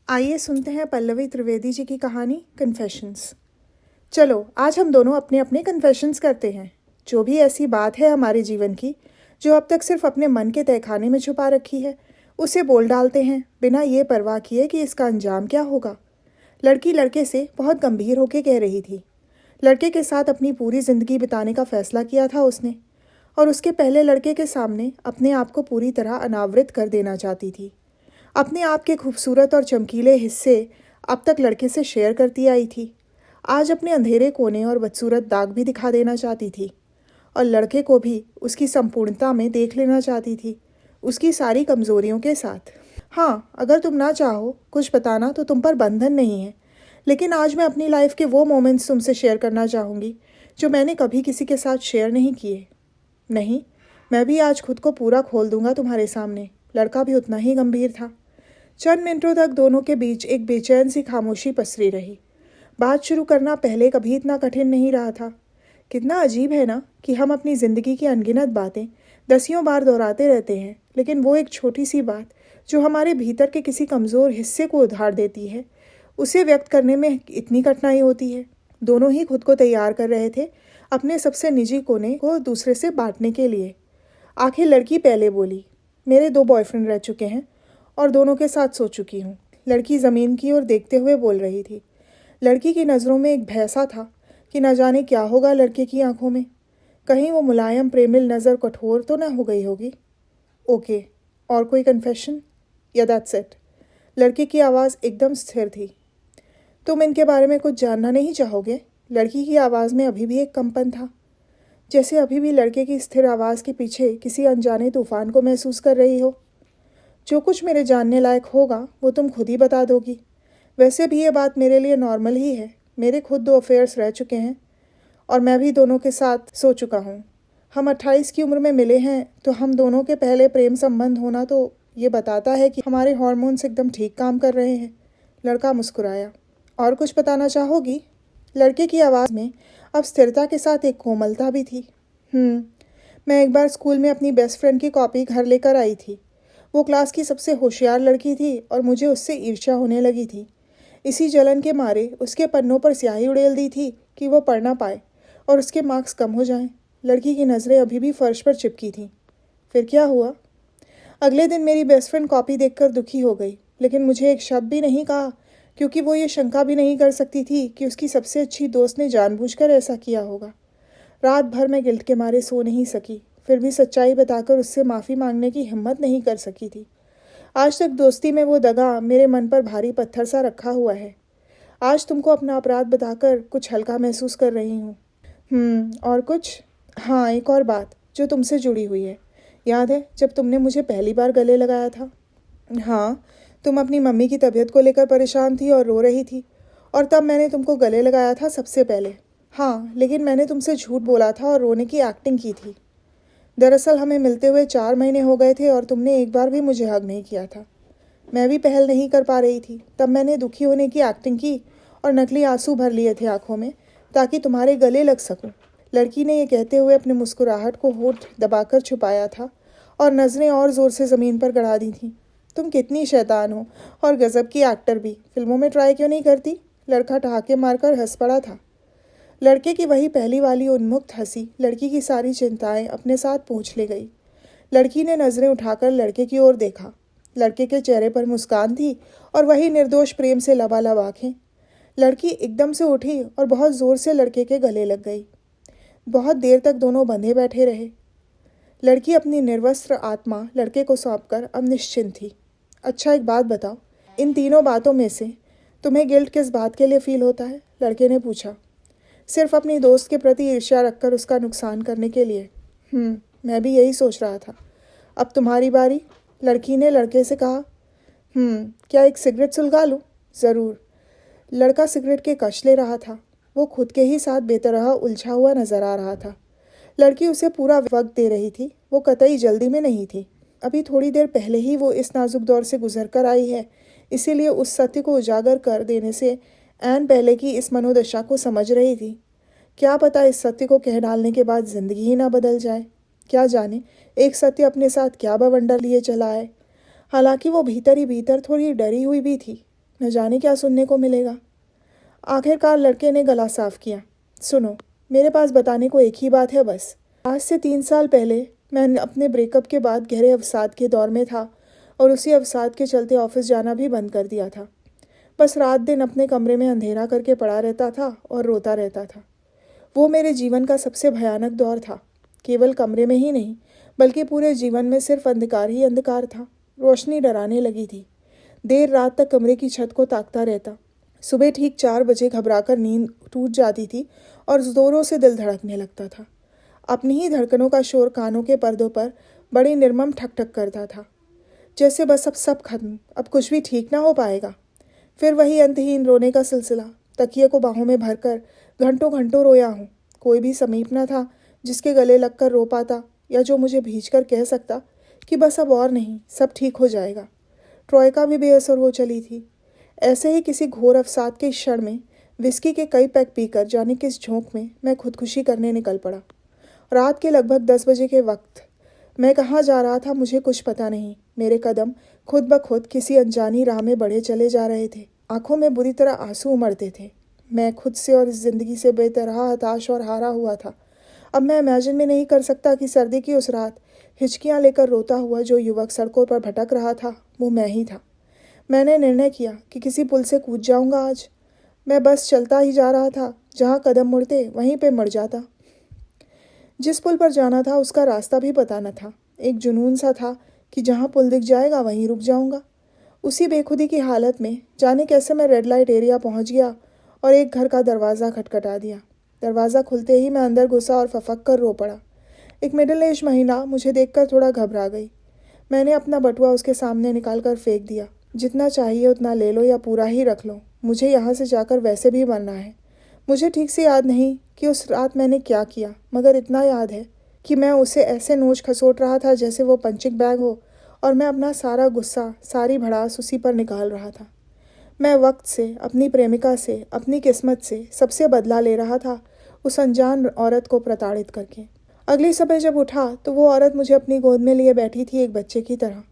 आइए सुनते हैं पल्लवी त्रिवेदी जी की कहानी कन्फेशंस। चलो आज हम दोनों अपने अपने कन्फेशंस करते हैं। जो भी ऐसी बात है हमारे जीवन की जो अब तक सिर्फ अपने मन के तहखाने में छुपा रखी है, उसे बोल डालते हैं बिना ये परवाह किए कि इसका अंजाम क्या होगा। लड़की लड़के से बहुत गंभीर होकर कह रही थी। लड़के के साथ अपनी पूरी ज़िंदगी बिताने का फ़ैसला किया था उसने, और उसके पहले लड़के के सामने अपने आप को पूरी तरह अनावृत कर देना चाहती थी। अपने आप के खूबसूरत और चमकीले हिस्से अब तक लड़के से शेयर करती आई थी। आज अपने अंधेरे कोने और बदसूरत दाग भी दिखा देना चाहती थी, और लड़के को भी उसकी संपूर्णता में देख लेना चाहती थी, उसकी सारी कमज़ोरियों के साथ। हाँ, अगर तुम ना चाहो कुछ बताना तो तुम पर बंधन नहीं है, लेकिन आज मैं अपनी लाइफ के वो मोमेंट्स तुमसे शेयर करना चाहूँगी जो मैंने कभी किसी के साथ शेयर नहीं किए। नहीं, मैं भी आज खुद को पूरा खोल दूंगा तुम्हारे सामने। लड़का भी उतना ही गंभीर था। चंद मिनटों तक दोनों के बीच एक बेचैन सी खामोशी पसरी रही। बात शुरू करना पहले कभी इतना कठिन नहीं रहा था। कितना अजीब है ना कि हम अपनी ज़िंदगी की अनगिनत बातें दसियों बार दोहराते रहते हैं, लेकिन वो एक छोटी सी बात जो हमारे भीतर के किसी कमज़ोर हिस्से को उधार देती है, उसे व्यक्त करने में इतनी कठिनाई होती है। दोनों ही खुद को तैयार कर रहे थे अपने सबसे निजी कोने को दूसरे से बांटने के लिए। आखिर लड़की पहले बोली, मेरे 2 बॉयफ्रेंड रह चुके हैं और दोनों के साथ सो चुकी हूँ। लड़की ज़मीन की ओर देखते हुए बोल रही थी। लड़की की नज़रों में एक भय सा था कि न जाने क्या होगा लड़के की आंखों में। कहीं वो मुलायम प्रेमिल नज़र कठोर तो ना हो गई होगी। ओके, और कोई कन्फेशन? या दैट्स इट? लड़के की आवाज़ एकदम स्थिर थी। तुम इनके बारे में कुछ जानना नहीं चाहोगे? लड़की की आवाज़ में अभी भी एक कंपन था, जैसे अभी भी लड़के की स्थिर आवाज़ के पीछे किसी अनजाने तूफान को महसूस कर रही हो। जो कुछ मेरे जानने लायक होगा वो तुम खुद ही बता दोगी। वैसे भी ये बात मेरे लिए नॉर्मल ही है। मेरे खुद 2 अफेयर्स रह चुके हैं और मैं भी दोनों के साथ सो चुका हूँ। हम 28 की उम्र में मिले हैं, तो हम दोनों के पहले प्रेम संबंध होना तो ये बताता है कि हमारे हार्मोन्स एकदम ठीक काम कर रहे हैं। लड़का मुस्कुराया। और कुछ बताना चाहोगी? लड़के की आवाज़ में अब स्थिरता के साथ एक कोमलता भी थी। मैं एक बार स्कूल में अपनी बेस्ट फ्रेंड की कॉपी घर लेकर आई थी। वो क्लास की सबसे होशियार लड़की थी और मुझे उससे ईर्ष्या होने लगी थी। इसी जलन के मारे उसके पन्नों पर स्याही उड़ेल दी थी कि वो पढ़ ना पाए और उसके मार्क्स कम हो जाएं। लड़की की नज़रें अभी भी फर्श पर चिपकी थीं। फिर क्या हुआ? अगले दिन मेरी बेस्ट फ्रेंड कॉपी देखकर दुखी हो गई, लेकिन मुझे एक शब्द भी नहीं कहा, क्योंकि वो ये शंका भी नहीं कर सकती थी कि उसकी सबसे अच्छी दोस्त ने जानबूझकर ऐसा किया होगा। रात भर मैं गिल्ट के मारे सो नहीं सकी, फिर भी सच्चाई बताकर उससे माफ़ी मांगने की हिम्मत नहीं कर सकी थी। आज तक दोस्ती में वो दगा मेरे मन पर भारी पत्थर सा रखा हुआ है। आज तुमको अपना अपराध बताकर कुछ हल्का महसूस कर रही हूँ। और कुछ? हाँ, एक और बात जो तुमसे जुड़ी हुई है। याद है जब तुमने मुझे पहली बार गले लगाया था? हाँ, तुम अपनी मम्मी की तबीयत को लेकर परेशान थी और रो रही थी, और तब मैंने तुमको गले लगाया था सबसे पहले। हाँ, लेकिन मैंने तुमसे झूठ बोला था और रोने की एक्टिंग की थी। दरअसल हमें मिलते हुए 4 महीने हो गए थे और तुमने एक बार भी मुझे हग नहीं किया था। मैं भी पहल नहीं कर पा रही थी, तब मैंने दुखी होने की एक्टिंग की और नकली आंसू भर लिए थे आंखों में ताकि तुम्हारे गले लग सकूं। लड़की ने ये कहते हुए अपनी मुस्कुराहट को होठ दबाकर छुपाया था और नज़रें और ज़ोर से ज़मीन पर गड़ा दी थीं। तुम कितनी शैतान हो, और गज़ब की एक्टर भी। फिल्मों में ट्राई क्यों नहीं करती? लड़का ठहाके मारकर हंस पड़ा था। लड़के की वही पहली वाली उन्मुक्त हंसी लड़की की सारी चिंताएं अपने साथ पूंछ ले गई। लड़की ने नज़रें उठाकर लड़के की ओर देखा। लड़के के चेहरे पर मुस्कान थी और वही निर्दोष प्रेम से लबालब आंखें। लड़की एकदम से उठी और बहुत ज़ोर से लड़के के गले लग गई। बहुत देर तक दोनों बंधे बैठे रहे। लड़की अपनी निर्वस्त्र आत्मा लड़के को सौंपकर अब निश्चिंत थी। अच्छा, एक बात बताओ, इन तीनों बातों में से तुम्हें गिल्ट किस बात के लिए फ़ील होता है? लड़के ने पूछा। सिर्फ अपनी दोस्त के प्रति ईर्ष्या रखकर उसका नुकसान करने के लिए। मैं भी यही सोच रहा था। अब तुम्हारी बारी, लड़की ने लड़के से कहा। क्या एक सिगरेट सुलगा लूँ? ज़रूर। लड़का सिगरेट के कश ले रहा था। वो खुद के ही साथ बेतरह उलझा हुआ नजर आ रहा था। लड़की उसे पूरा वक्त दे रही थी। वो कतई जल्दी में नहीं थी। अभी थोड़ी देर पहले ही वो इस नाजुक दौर से गुजर कर आई है, इसीलिए उस सत्य को उजागर कर देने से ऐन पहले की इस मनोदशा को समझ रही थी। क्या पता इस सत्य को कह डालने के बाद ज़िंदगी ही ना बदल जाए। क्या जाने एक सत्य अपने साथ क्या बवंडर लिए चला है। हालांकि वो भीतर ही भीतर थोड़ी डरी हुई भी थी। न जाने क्या सुनने को मिलेगा। आखिरकार लड़के ने गला साफ किया। सुनो, मेरे पास बताने को एक ही बात है बस। आज से 3 साल पहले मैं अपने ब्रेकअप के बाद गहरे अवसाद के दौर में था और उसी अवसाद के चलते ऑफिस जाना भी बंद कर दिया था। बस रात दिन अपने कमरे में अंधेरा करके पड़ा रहता था और रोता रहता था। वो मेरे जीवन का सबसे भयानक दौर था। केवल कमरे में ही नहीं, बल्कि पूरे जीवन में सिर्फ अंधकार ही अंधकार था। रोशनी डराने लगी थी। देर रात तक कमरे की छत को ताकता रहता। सुबह ठीक 4 बजे घबराकर नींद टूट जाती थी और ज़ोरों से दिल धड़कने लगता था। अपनी ही धड़कनों का शोर कानों के पर्दों पर बड़ी निर्मम ठक ठक करता था, जैसे बस अब सब खत्म, अब कुछ भी ठीक ना हो पाएगा। फिर वही अंतहीन रोने का सिलसिला। तकिए को बाहों में भरकर घंटों घंटों रोया हूँ। कोई भी समीप न था जिसके गले लगकर रो पाता या जो मुझे भींच कर कह सकता कि बस अब और नहीं, सब ठीक हो जाएगा। ट्रॉयका भी बेअसर हो चली थी। ऐसे ही किसी घोर अवसाद के क्षण में विस्की के कई पैक पीकर जाने किस झोंक में मैं खुदकुशी करने निकल पड़ा। रात के लगभग 10 बजे के वक्त मैं कहाँ जा रहा था मुझे कुछ पता नहीं। मेरे कदम खुद ब खुद किसी अनजानी राह में बढ़े चले जा रहे थे। आंखों में बुरी तरह आंसू उमड़ते थे। मैं खुद से और इस ज़िंदगी से बेतरह हताश और हारा हुआ था। अब मैं इमेजिन भी नहीं कर सकता कि सर्दी की उस रात हिचकियाँ लेकर रोता हुआ जो युवक सड़कों पर भटक रहा था वो मैं ही था। मैंने निर्णय किया कि किसी पुल से कूद जाऊंगा आज। मैं बस चलता ही जा रहा था। जहाँ कदम मुड़ते वहीं पे मर जाता। जिस पुल पर जाना था उसका रास्ता भी पता न था। एक जुनून सा था कि जहाँ पुल दिख जाएगा वहीं रुक जाऊंगा। उसी बेखुदी की हालत में जाने कैसे मैं रेड लाइट एरिया पहुँच गया और एक घर का दरवाज़ा खटखटा दिया। दरवाज़ा खुलते ही मैं अंदर घुसा और फफक कर रो पड़ा। एक मिडिल एज महिला मुझे देखकर थोड़ा घबरा गई। मैंने अपना बटुआ उसके सामने निकाल कर फेंक दिया। जितना चाहिए उतना ले लो या पूरा ही रख लो, मुझे यहाँ से जाकर वैसे भी मरना है। मुझे ठीक से याद नहीं कि उस रात मैंने क्या किया, मगर इतना याद है कि मैं उसे ऐसे नोच खसोट रहा था जैसे वो पंचिंग बैग हो और मैं अपना सारा गुस्सा, सारी भड़ास उसी पर निकाल रहा था। मैं वक्त से, अपनी प्रेमिका से, अपनी किस्मत से सबसे बदला ले रहा था, उस अनजान औरत को प्रताड़ित करके। अगली सुबह जब उठा तो वो औरत मुझे अपनी गोद में लिए बैठी थी एक बच्चे की तरह।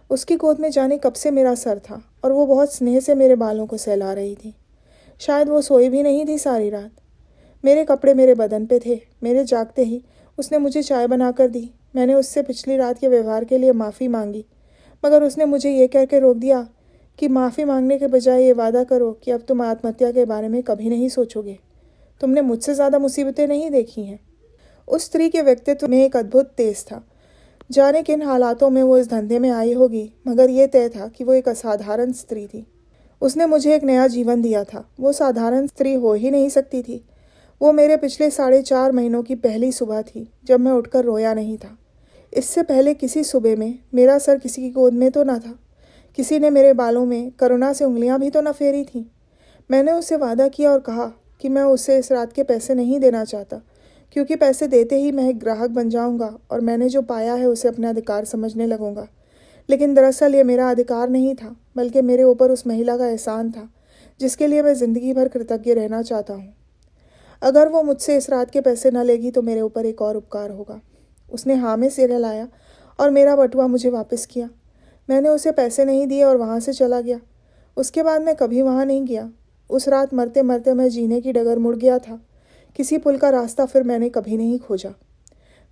उसकी गोद में जाने कब से मेरा सर था और वो बहुत स्नेह से मेरे बालों को सहला रही थी। शायद वो सोई भी नहीं थी सारी रात। मेरे कपड़े मेरे बदन पे थे। मेरे जागते ही उसने मुझे चाय बनाकर दी। मैंने उससे पिछली रात के व्यवहार के लिए माफ़ी मांगी, मगर उसने मुझे ये कह के रोक दिया कि माफ़ी मांगने के बजाय ये वादा करो कि अब तुम आत्महत्या के बारे में कभी नहीं सोचोगे। तुमने मुझसे ज़्यादा मुसीबतें नहीं देखी हैं। उस स्त्री के व्यक्तित्व में एक अद्भुत तेज था। जाने किन हालातों में वो इस धंधे में आई होगी, मगर ये तय था कि वो एक असाधारण स्त्री थी। उसने मुझे एक नया जीवन दिया था। वो साधारण स्त्री हो ही नहीं सकती थी। वो मेरे पिछले 4.5 महीनों की पहली सुबह थी जब मैं उठकर रोया नहीं था। इससे पहले किसी सुबह में मेरा सर किसी की गोद में तो न था। किसी ने मेरे बालों में करुणा से उंगलियां भी तो न फेरी थीं। मैंने उससे वादा किया और कहा कि मैं उसे इस रात के पैसे नहीं देना चाहता, क्योंकि पैसे देते ही मैं एक ग्राहक बन जाऊंगा और मैंने जो पाया है उसे अपना अधिकार समझने लगूंगा। लेकिन दरअसल ये मेरा अधिकार नहीं था, बल्कि मेरे ऊपर उस महिला का एहसान था जिसके लिए मैं ज़िंदगी भर कृतज्ञ रहना चाहता हूँ। अगर वो मुझसे इस रात के पैसे न लेगी तो मेरे ऊपर एक और उपकार होगा। उसने हाँ में सिर हिलाया और मेरा बटुआ मुझे वापस किया। मैंने उसे पैसे नहीं दिए और वहाँ से चला गया। उसके बाद मैं कभी वहाँ नहीं गया। उस रात मरते मरते मैं जीने की डगर मुड़ गया था। किसी पुल का रास्ता फिर मैंने कभी नहीं खोजा।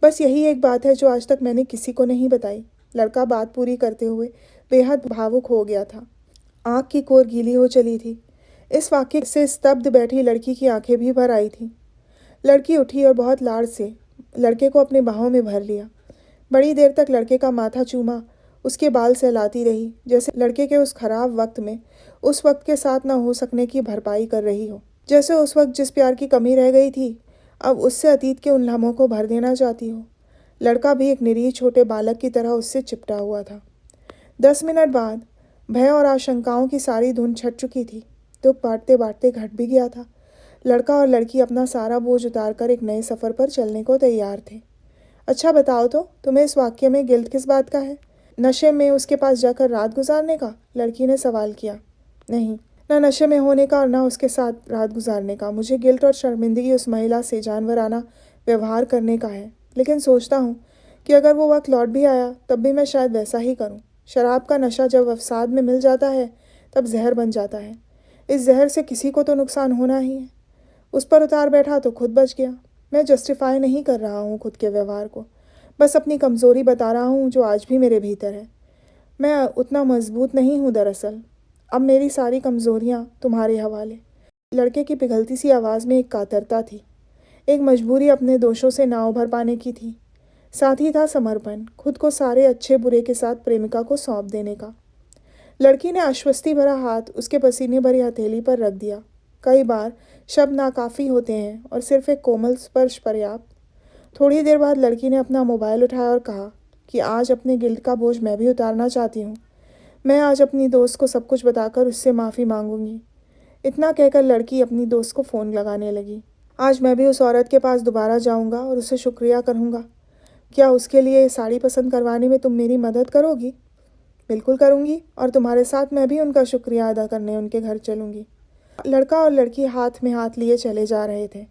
बस यही एक बात है जो आज तक मैंने किसी को नहीं बताई। लड़का बात पूरी करते हुए बेहद भावुक हो गया था। आँख की कोर गीली हो चली थी। इस वाक्य से स्तब्ध बैठी लड़की की आंखें भी भर आई थीं। लड़की उठी और बहुत लाड़ से लड़के को अपने बाहों में भर लिया। बड़ी देर तक लड़के का माथा चूमा, उसके बाल सहलाती रही, जैसे लड़के के उस खराब वक्त में उस वक्त के साथ न हो सकने की भरपाई कर रही हो। जैसे उस वक्त जिस प्यार की कमी रह गई थी अब उससे अतीत के उन लम्हों को भर देना चाहती हो। लड़का भी एक निरीह छोटे बालक की तरह उससे चिपटा हुआ था। 10 मिनट बाद भय और आशंकाओं की सारी धुन छट चुकी थी। दुख बांटते बांटते घट भी गया था। लड़का और लड़की अपना सारा बोझ उतारकर एक नए सफ़र पर चलने को तैयार थे। अच्छा बताओ तो तुम्हें इस वाक्य में गिल्ट किस बात का है? नशे में उसके पास जाकर रात गुजारने का? लड़की ने सवाल किया। नहीं, ना नशे में होने का और ना उसके साथ रात गुजारने का। मुझे गिल्ट और शर्मिंदगी उस महिला से जानवराना व्यवहार करने का है। लेकिन सोचता हूँ कि अगर वो वक्त लौट भी आया तब भी मैं शायद वैसा ही करूँ। शराब का नशा जब अवसाद में मिल जाता है तब जहर बन जाता है। इस जहर से किसी को तो नुकसान होना ही है। उस पर उतार बैठा तो खुद बच गया। मैं जस्टिफाई नहीं कर रहा हूँ खुद के व्यवहार को, बस अपनी कमज़ोरी बता रहा हूँ जो आज भी मेरे भीतर है। मैं उतना मजबूत नहीं हूँ दरअसल। अब मेरी सारी कमज़ोरियाँ तुम्हारे हवाले। लड़के की पिघलती सी आवाज़ में एक कातरता थी, एक मजबूरी अपने दोषों से ना उभर पाने की थी। साथ ही था समर्पण, खुद को सारे अच्छे बुरे के साथ प्रेमिका को सौंप देने का। लड़की ने आश्वस्ति भरा हाथ उसके पसीने भरी हथेली पर रख दिया। कई बार शब्द नाकाफ़ी होते हैं और सिर्फ एक कोमल स्पर्श पर्याप्त। थोड़ी देर बाद लड़की ने अपना मोबाइल उठाया और कहा कि आज अपने गिल्ट का बोझ मैं भी उतारना चाहती हूँ। मैं आज अपनी दोस्त को सब कुछ बताकर उससे माफ़ी मांगूंगी। इतना कहकर लड़की अपनी दोस्त को फ़ोन लगाने लगी। आज मैं भी उस औरत के पास दोबारा जाऊंगा और उससे शुक्रिया करूंगा। क्या उसके लिए साड़ी पसंद करवाने में तुम मेरी मदद करोगी? बिल्कुल करूंगी, और तुम्हारे साथ मैं भी उनका शुक्रिया अदा करने उनके घर चलूंगी। लड़का और लड़की हाथ में हाथ लिए चले जा रहे थे।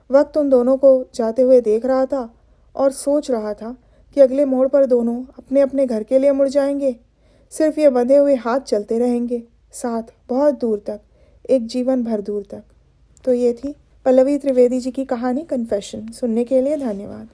वक्त उन दोनों को जाते हुए देख रहा था और सोच रहा था कि अगले मोड़ पर दोनों अपने अपने घर के लिए मुड़ जाएंगे। सिर्फ ये बंधे हुए हाथ चलते रहेंगे साथ, बहुत दूर तक, एक जीवन भर दूर तक। तो ये थी पल्लवी त्रिवेदी जी की कहानी कन्फेशन। सुनने के लिए धन्यवाद।